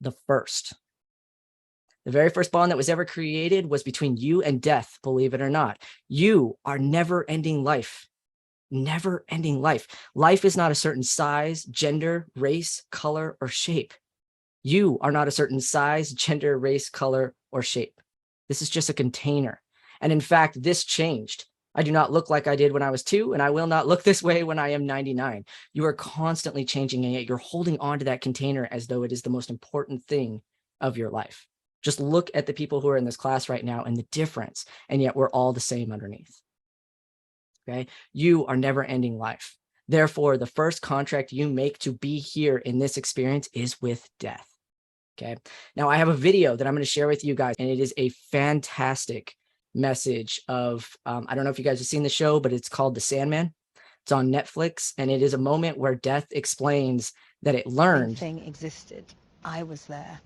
The first. The very first bond that was ever created was between you and death, believe it or not. You are never-ending life. Never-ending life. Life is not a certain size, gender, race, color, or shape. You are not a certain size, gender, race, color, or shape. This is just a container. And in fact, this changed. I do not look like I did when I was 2, and I will not look this way when I am 99. You are constantly changing, and yet you're holding on to that container as though it is the most important thing of your life. Just look at the people who are in this class right now and the difference, and yet we're all the same underneath. Okay? You are never-ending life. Therefore, the first contract you make to be here in this experience is with death. Okay. Now I have a video that I'm going to share with you guys, and it is a fantastic message of, I don't know if you guys have seen the show, but it's called The Sandman. It's on Netflix, and it is a moment where death explains that it learned. Thing existed. I was there.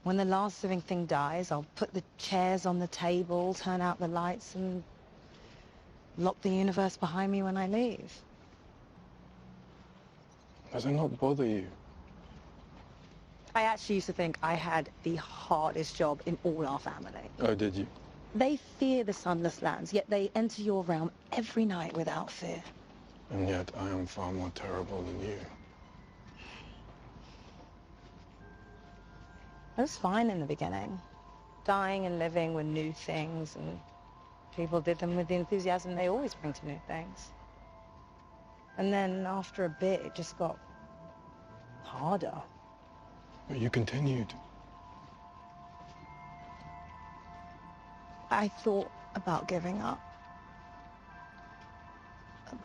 When the last living thing dies, I'll put the chairs on the table, turn out the lights, and lock the universe behind me when I leave. Does it not bother you? I actually used to think I had the hardest job in all our family. Oh, did you? They fear the sunless lands, yet they enter your realm every night without fear. And yet I am far more terrible than you. I was fine in the beginning. Dying and living were new things, and people did them with the enthusiasm they always bring to new things. And then after a bit, it just got harder. But you continued. I thought about giving up.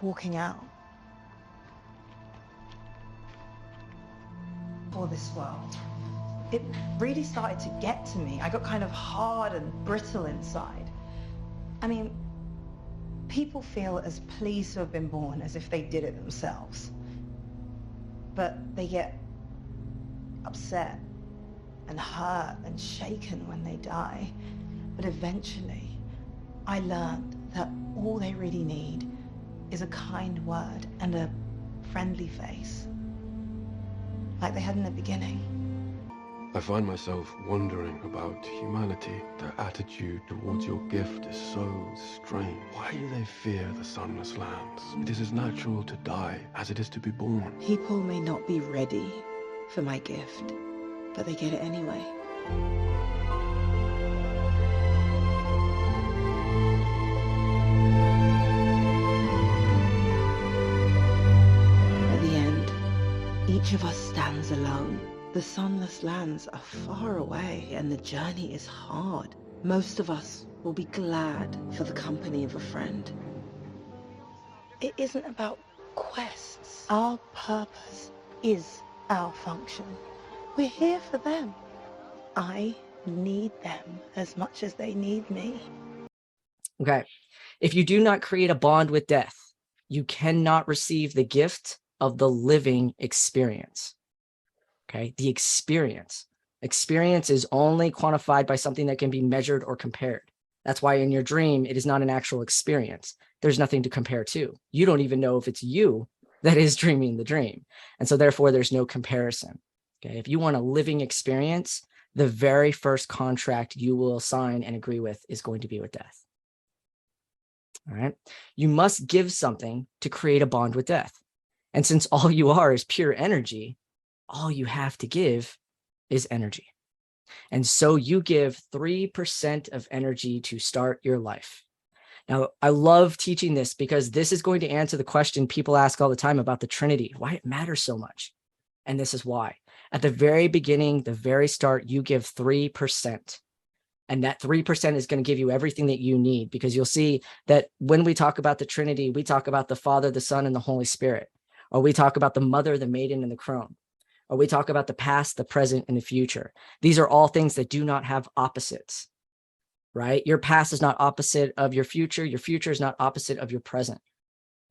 Walking out. For this world. It really started to get to me. I got kind of hard and brittle inside. I mean, people feel as pleased to have been born as if they did it themselves. But they get upset and hurt and shaken when they die. But eventually, I learned that all they really need is a kind word and a friendly face, like they had in the beginning. I find myself wondering about humanity. Their attitude towards your gift is so strange. Why do they fear the sunless lands? It is as natural to die as it is to be born. People may not be ready for my gift, but they get it anyway. At the end, each of us stands alone. The sunless lands are far away, and the journey is hard. Most of us will be glad for the company of a friend. It isn't about quests. Our purpose is our function. We're here for them. I need them as much as they need me. Okay. If you do not create a bond with death, you cannot receive the gift of the living experience. Okay. The experience. Experience is only quantified by something that can be measured or compared. That's why in your dream, it is not an actual experience. There's nothing to compare to. You don't even know if it's you that is dreaming the dream. And so therefore there's no comparison. Okay. If you want a living experience, the very first contract you will sign and agree with is going to be with death. All right. You must give something to create a bond with death. And since all you are is pure energy, all you have to give is energy. And so you give 3% of energy to start your life. Now, I love teaching this because this is going to answer the question people ask all the time about the Trinity, why it matters so much. And this is why. At the very beginning, the very start, you give 3%. And that 3% is going to give you everything that you need, because you'll see that when we talk about the Trinity, we talk about the Father, the Son, and the Holy Spirit. Or we talk about the Mother, the Maiden, and the Crone. Or we talk about the past, the present, and the future. These are all things that do not have opposites, right? Your past is not opposite of your future. Your future is not opposite of your present.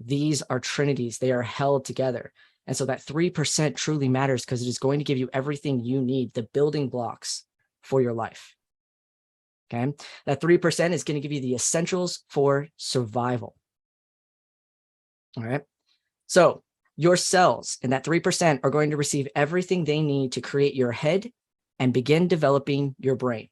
These are trinities. They are held together. And so that 3% truly matters because it is going to give you everything you need, the building blocks for your life. Okay. That 3% is going to give you the essentials for survival. All right. So Your cells in that 3% are going to receive everything they need to create your head and begin developing your brain.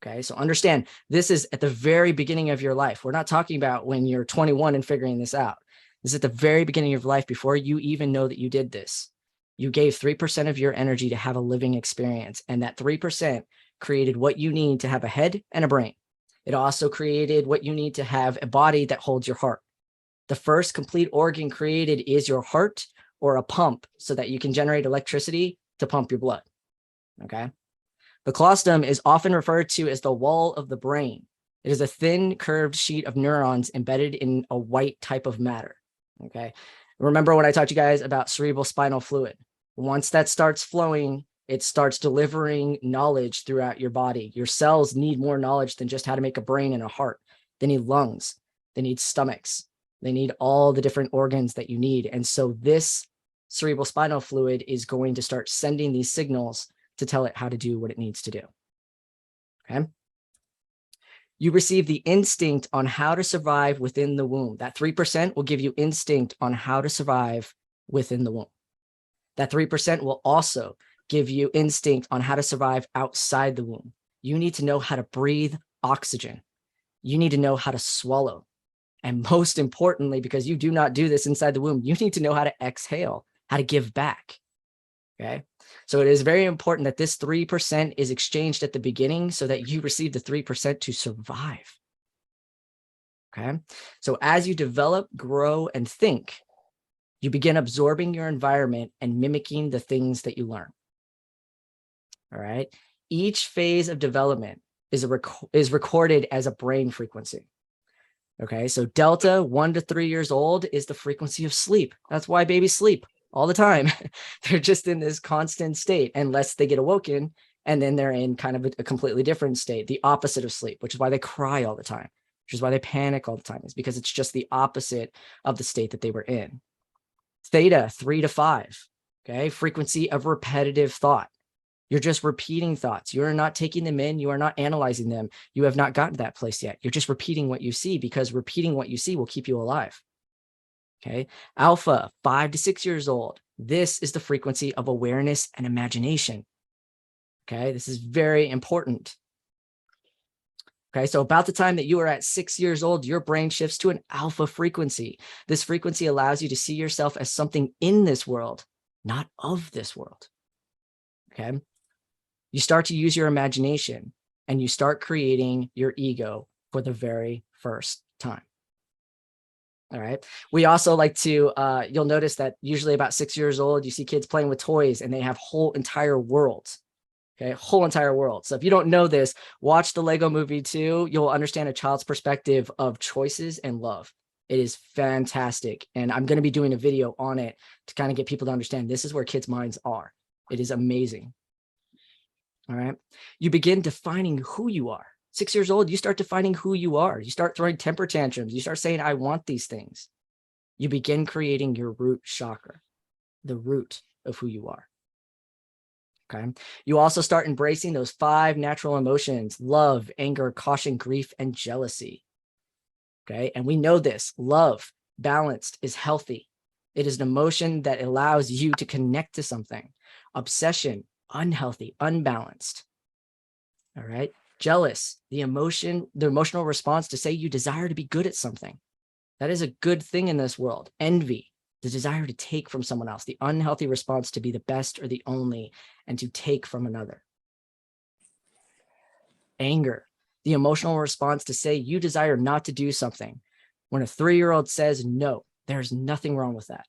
Okay, so understand this is at the very beginning of your life. We're not talking about when you're 21 and figuring this out. This is at the very beginning of your life before you even know that you did this. You gave 3% of your energy to have a living experience, and that 3% created what you need to have a head and a brain. It also created what you need to have a body that holds your heart. The first complete organ created is your heart, or a pump, so that you can generate electricity to pump your blood. Okay. The claustrum is often referred to as the wall of the brain. It is a thin, curved sheet of neurons embedded in a white type of matter. Okay. Remember when I taught you guys about cerebral spinal fluid? Once that starts flowing, it starts delivering knowledge throughout your body. Your cells need more knowledge than just how to make a brain and a heart. They need lungs. They need stomachs. They need all the different organs that you need. And so this cerebral spinal fluid is going to start sending these signals to tell it how to do what it needs to do. Okay. You receive the instinct on how to survive within the womb. That 3% will give you instinct on how to survive within the womb. That 3% will also give you instinct on how to survive outside the womb. You need to know how to breathe oxygen. You need to know how to swallow. And most importantly, because you do not do this inside the womb, you need to know how to exhale, how to give back. Okay. So it is very important that this 3% is exchanged at the beginning so that you receive the 3% to survive. Okay. So as you develop, grow, and think, you begin absorbing your environment and mimicking the things that you learn. All right. Each phase of development is recorded as a brain frequency. Okay. So delta, 1 to 3 years old, is the frequency of sleep. That's why babies sleep all the time. They're just in this constant state unless they get awoken, and then they're in kind of a completely different state, the opposite of sleep, which is why they cry all the time, which is why they panic all the time, is because it's just the opposite of the state that they were in. Theta, 3 to 5, okay, frequency of repetitive thought. You're just repeating thoughts. You're not taking them in. You are not analyzing them. You have not gotten to that place yet. You're just repeating what you see, because repeating what you see will keep you alive. Okay. Alpha, 5 to 6 years old. This is the frequency of awareness and imagination. Okay. This is very important. Okay. So about the time that you are at 6 years old, your brain shifts to an alpha frequency. This frequency allows you to see yourself as something in this world, not of this world. Okay. You start to use your imagination, and you start creating your ego for the very first time. All right. We also like to, you'll notice that usually about 6 years old, you see kids playing with toys and they have whole entire worlds. Okay. Whole entire world. So if you don't know this, watch the Lego Movie 2. You'll understand a child's perspective of choices and love. It is fantastic. And I'm going to be doing a video on it to kind of get people to understand this is where kids' minds are. It is amazing. All right. You begin defining who you are. 6 years old, you start defining who you are. You start throwing temper tantrums. You start saying, I want these things. You begin creating your root chakra, the root of who you are. Okay. You also start embracing those 5 natural emotions: love, anger, caution, grief, and jealousy. Okay. And we know this: love, balanced, is healthy. It is an emotion that allows you to connect to something. Obsession, unhealthy, unbalanced. All right. Jealous, the emotional response to say you desire to be good at something. That is a good thing in this world. Envy, the desire to take from someone else, the unhealthy response to be the best or the only and to take from another. Anger, the emotional response to say you desire not to do something. When a 3-year-old says no, there's nothing wrong with that.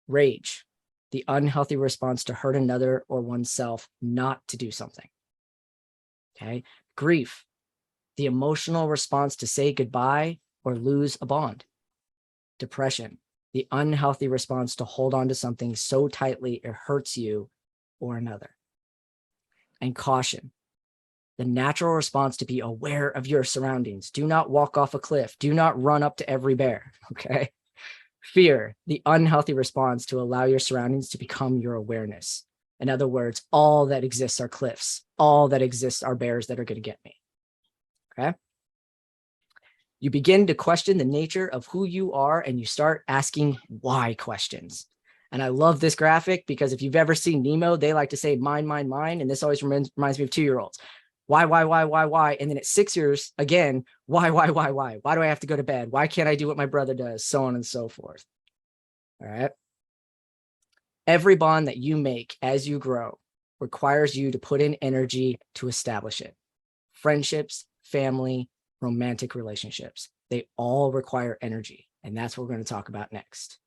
Rage, the unhealthy response to hurt another or oneself not to do something. Okay. Grief, the emotional response to say goodbye or lose a bond. Depression, the unhealthy response to hold on to something so tightly it hurts you or another. And caution, the natural response to be aware of your surroundings. Do not walk off a cliff. Do not run up to every bear. Okay. Fear, the unhealthy response to allow your surroundings to become your awareness. In other words, all that exists are cliffs. All that exists are bears that are going to get me. Okay. You begin to question the nature of who you are, and you start asking why questions. And I love this graphic because if you've ever seen Nemo, they like to say mine, mine, mine. And this always reminds me of 2-year-olds. Why? And then at 6 years, again, why? Why do I have to go to bed? Why can't I do what my brother does? So on and so forth. All right. Every bond that you make as you grow requires you to put in energy to establish it. Friendships, family, romantic relationships, they all require energy. And that's what we're going to talk about next.